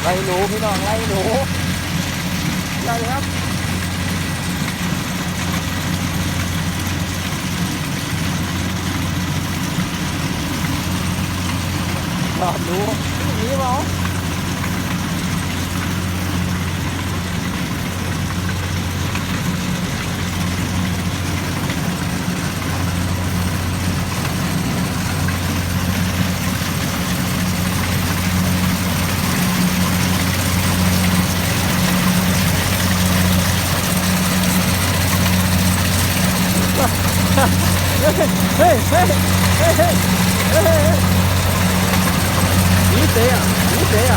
ไล่หนูพี่น้องไล่หนูไล่ครับชอบดูนี่เปล่าเฮ้ยเฮ้ยเฮ้ยเฮ้ยเฮ้ยเฮ้ยนี่เสียนี่เสีย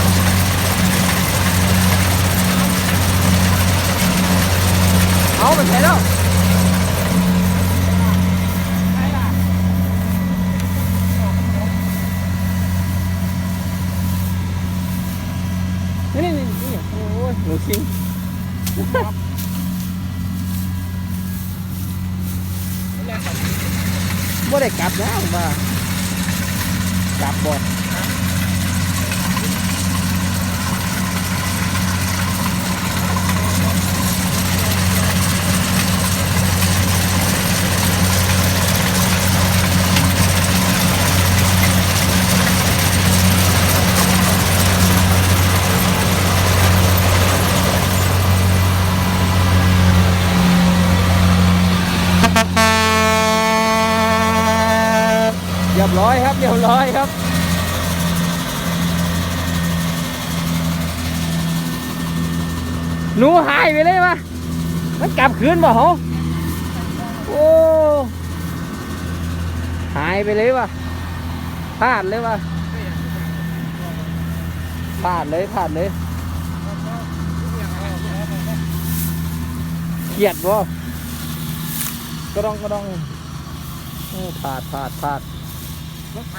เอาไปแพ้แล้วนี่นี่นี่โอ้ยหนูชิงบ่ได้กลับนะผมว่ากลับบ่เรียบร้อยครับเรียบร้อยครับหนูหายไปเลยวะมันกลับคืนบ่เหรอโอ้หายไปเลยวะพลาดเลยวะพลาดเลยพลาดเลยเกลียดบ่ก็ต้องโอ้พลาด รถไฟ